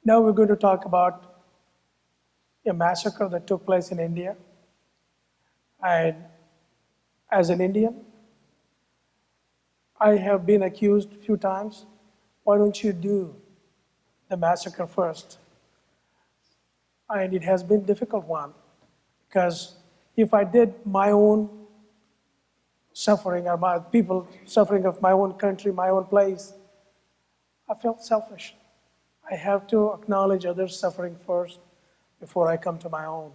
Now we're going to talk about a massacre that took place in India. And as an Indian, I have been accused a few times, why don't you do the massacre first? And it has been a difficult one, because if I did my own suffering, or my people suffering of my own country, my own place, I felt selfish. I have to acknowledge others' suffering first before I come to my own.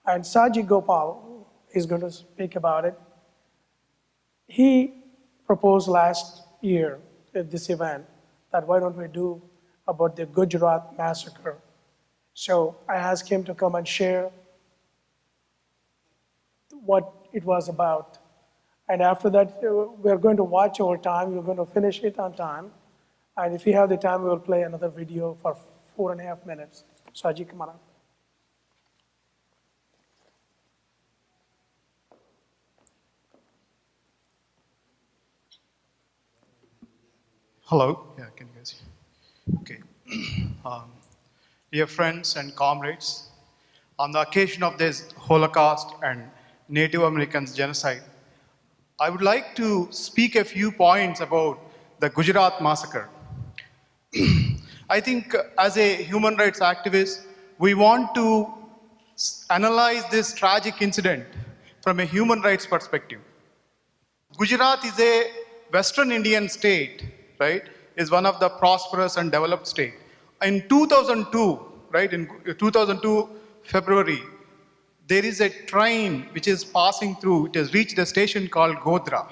And Sajid Gopal is going to speak about it. He proposed last year at this event that why don't we do about the Gujarat massacre. So I asked him to come and share what it was about. And after that, we're going to watch our time. We're going to finish it on time. And if we have the time, we will play another video for 4.5 minutes. Sajid, come on up. Hello. Yeah, can you guys hear? Okay. Dear friends and comrades, on the occasion of this Holocaust and Native Americans genocide, I would like to speak a few points about the Gujarat massacre. I think as a human rights activist, we want to analyze this tragic incident from a human rights perspective. Gujarat is a Western Indian state, right? Is one of the prosperous and developed state. In 2002, right? In 2002 February, there is a train which is passing through. It has reached a station called Godhra,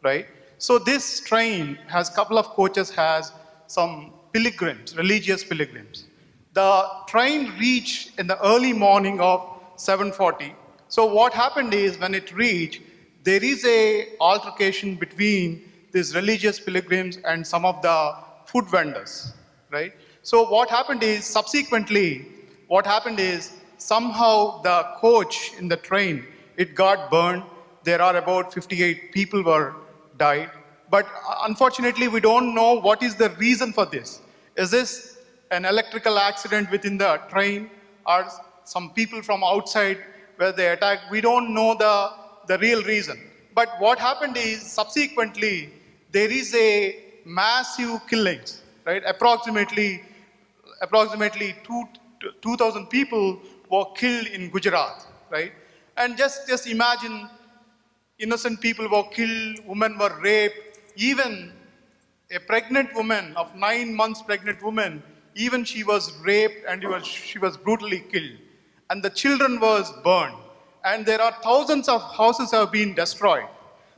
right? So this train has a couple of coaches, has some pilgrims, religious pilgrims. The train reached in the early morning of 7:40. So what happened is when it reached, there is a altercation between these religious pilgrims and some of the food vendors, right? So what happened is subsequently, somehow the coach in the train, it got burned. There are about 58 people were died. But unfortunately, we don't know what is the reason for this. Is this an electrical accident within the train, or some people from outside where they attacked? We don't know the real reason. But what happened is subsequently, there is a massive killings, right? Approximately 2,000 people were killed in Gujarat, right? And just imagine, innocent people were killed, women were raped, even a pregnant woman of 9 months pregnant woman, even she was raped and she was brutally killed. And the children was burned. And there are thousands of houses have been destroyed.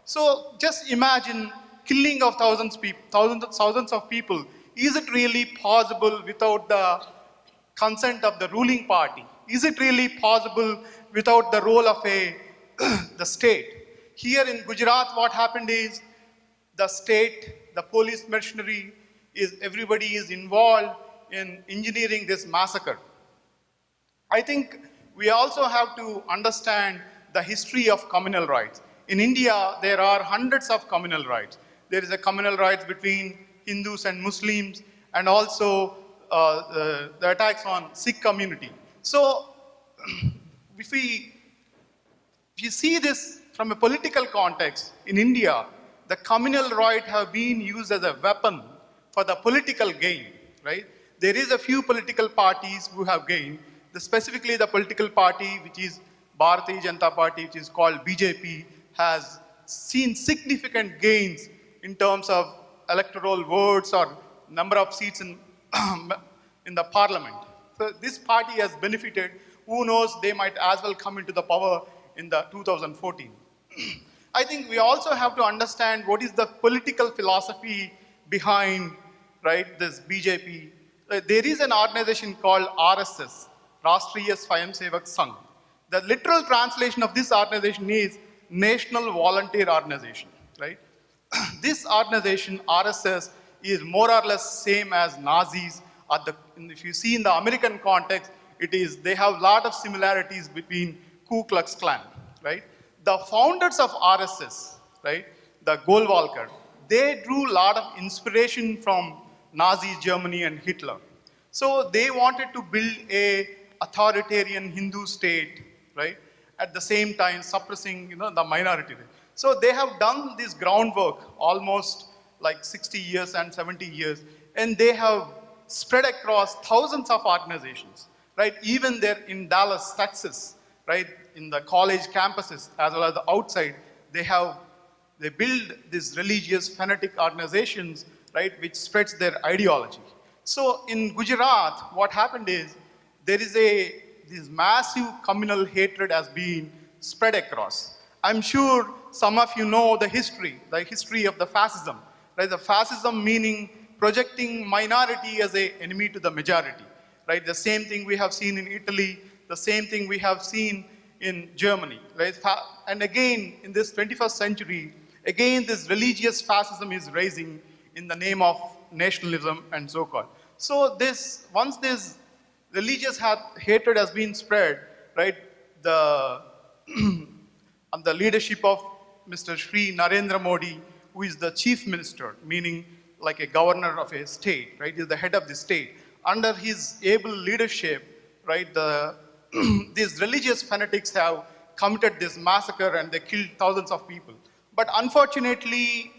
So just imagine killing of thousands of people. Is it really possible without the consent of the ruling party? Is it really possible without the role of the state? Here in Gujarat, what happened is the state, the police machinery, everybody is involved in engineering this massacre. I think we also have to understand the history of communal rights. In India, there are hundreds of communal rights. There is a communal rights between Hindus and Muslims, and also the attacks on Sikh community. So if you see this from a political context, in India, the communal rights have been used as a weapon for the political gain, right? There is a few political parties who have gained, specifically the political party which is Bharatiya Janata Party, which is called BJP, has seen significant gains in terms of electoral votes or number of seats in, in the parliament. So this party has benefited. Who knows, they might as well come into the power in the 2014. I think we also have to understand what is the political philosophy behind, right, this BJP. There is an organization called RSS, Rashtriya Swayamsevak Sangh. The literal translation of this organization is National Volunteer Organization, right? This organization, RSS, is more or less same as Nazis. If you see in the American context, they have a lot of similarities between Ku Klux Klan, right? The founders of RSS, right, the Goldwalker, they drew a lot of inspiration from Nazi Germany and Hitler. So they wanted to build a authoritarian Hindu state, right? At the same time suppressing, the minority. So they have done this groundwork almost like 60 years and 70 years, and they have spread across thousands of organizations, right? Even there in Dallas, Texas, right? In the college campuses as well as the outside, they build these religious fanatic organizations, right, which spreads their ideology. So in Gujarat, what happened is there is this massive communal hatred has been spread across. I'm sure some of you know the history of the fascism, right? The fascism meaning projecting minority as an enemy to the majority, right? The same thing we have seen in Italy, the same thing we have seen in Germany, right? And again, in this 21st century, again, this religious fascism is rising in the name of nationalism and so-called. So once this religious hatred has been spread, right, under the leadership of Mr. Shri Narendra Modi, who is the chief minister, meaning like a governor of a state, right? He's the head of the state. Under his able leadership, right, these religious fanatics have committed this massacre and they killed thousands of people. But unfortunately,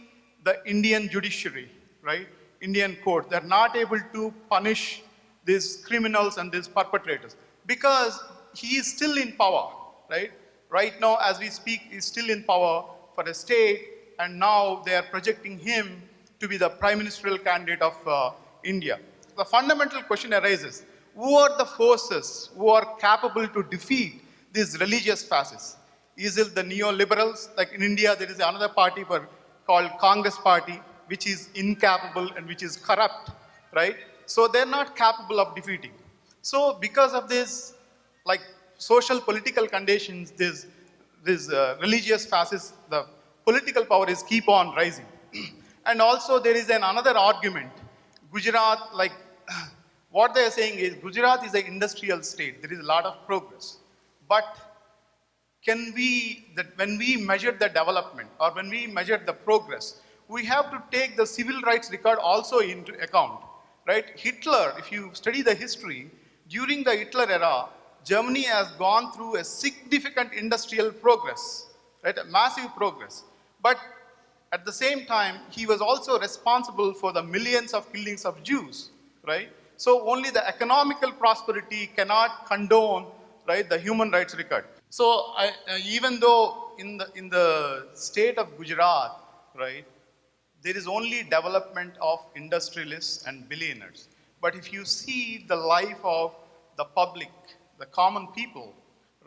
the Indian judiciary, right, Indian court, they're not able to punish these criminals and these perpetrators because he is still in power, right? Right now, as we speak, he's still in power for a state, and now they are projecting him to be the prime ministerial candidate of India. The fundamental question arises, who are the forces who are capable to defeat these religious fascists? Is it the neoliberals? Like in India, there is another party called Congress Party, which is incapable and which is corrupt, right? So they're not capable of defeating. So because of this, like social political conditions, this religious fascists, the political power is keep on rising. And also there is another argument. Gujarat, like what they are saying is Gujarat is an industrial state. There is a lot of progress. But when we measure the development or when we measure the progress, we have to take the civil rights record also into account, right? Hitler, if you study the history, during the Hitler era, Germany has gone through a significant industrial progress, right? A massive progress. But at the same time, he was also responsible for the millions of killings of Jews, right? So only the economical prosperity cannot condone, right, the human rights record. So even though in the state of Gujarat, right, there is only development of industrialists and billionaires. But if you see the life of the public, the common people,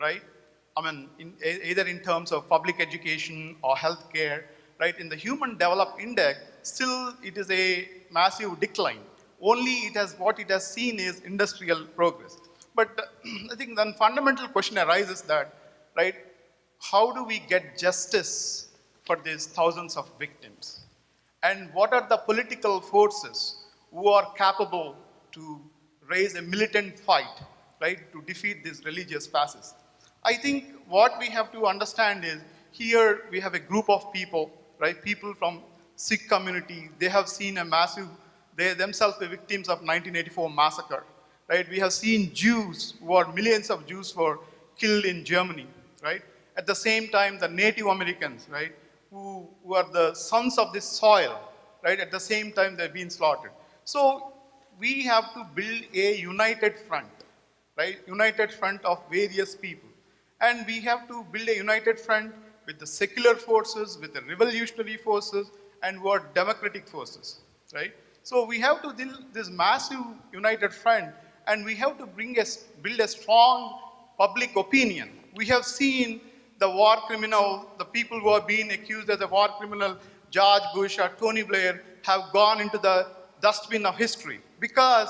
right? I mean, either in terms of public education or healthcare, right? In the Human Development Index, still it is a massive decline. Only what it has seen is industrial progress. But I think the fundamental question arises that, right? How do we get justice for these thousands of victims? And what are the political forces who are capable to raise a militant fight, right, to defeat these religious fascists? I think what we have to understand is here we have a group of people, right, people from Sikh community. They have seen they themselves were victims of 1984 massacre, right? We have seen Jews, millions of Jews were killed in Germany, right? At the same time, the Native Americans, right, who are the sons of this soil, right? At the same time, they've been slaughtered. So we have to build a united front, right? United front of various people. And we have to build a united front with the secular forces, with the revolutionary forces, and what democratic forces, right? So we have to build this massive united front, and we have to build a strong public opinion. We have seen the war criminal, the people who are being accused as a war criminal, George Bush or Tony Blair, have gone into the dustbin of history because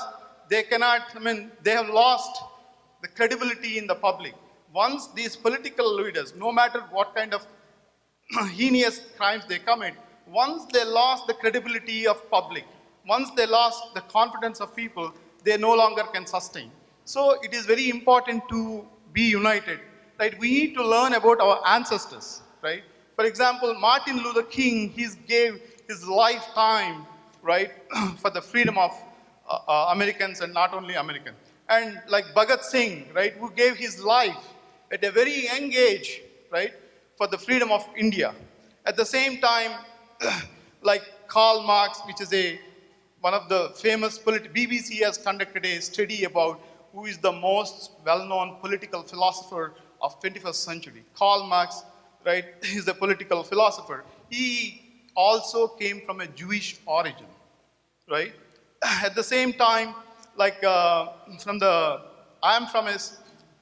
they have lost the credibility in the public. Once these political leaders, no matter what kind of heinous crimes they commit, once they lost the credibility of public, once they lost the confidence of people, they no longer can sustain. So it is very important to be united, right? We need to learn about our ancestors, right? For example, Martin Luther King, he gave his lifetime, right, for the freedom of Americans and not only Americans. And like Bhagat Singh, right, who gave his life at a very young age, right, for the freedom of India. At the same time, like Karl Marx, which is one of the famous BBC has conducted a study about who is the most well-known political philosopher of 21st century. Karl Marx, right, is a political philosopher. He also came from a Jewish origin, right? At the same time, like I'm from a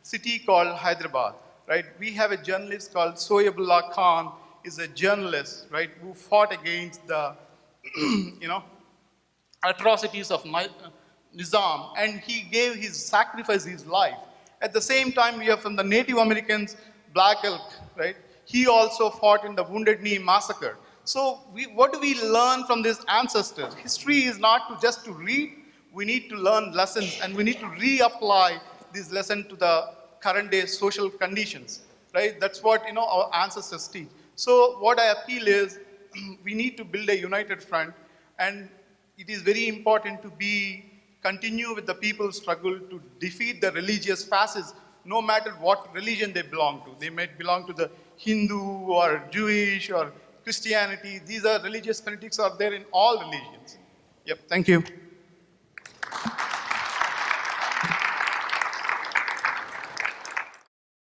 city called Hyderabad, right? We have a journalist called Soyabullah Khan, is a journalist, right, who fought against the, atrocities of Nizam, and he gave sacrificed his life. At the same time, we have from the Native Americans, Black Elk, right? He also fought in the Wounded Knee massacre. So what do we learn from these ancestors? History is not just to read, we need to learn lessons, and we need to reapply these lessons to the current day social conditions, right? That's what our ancestors teach. So what I appeal is, we need to build a united front, and it is very important to continue with the people's struggle to defeat the religious fascists, no matter what religion they belong to. They might belong to the Hindu or Jewish or Christianity. These are religious fanatics are there in all religions. Yep, thank you.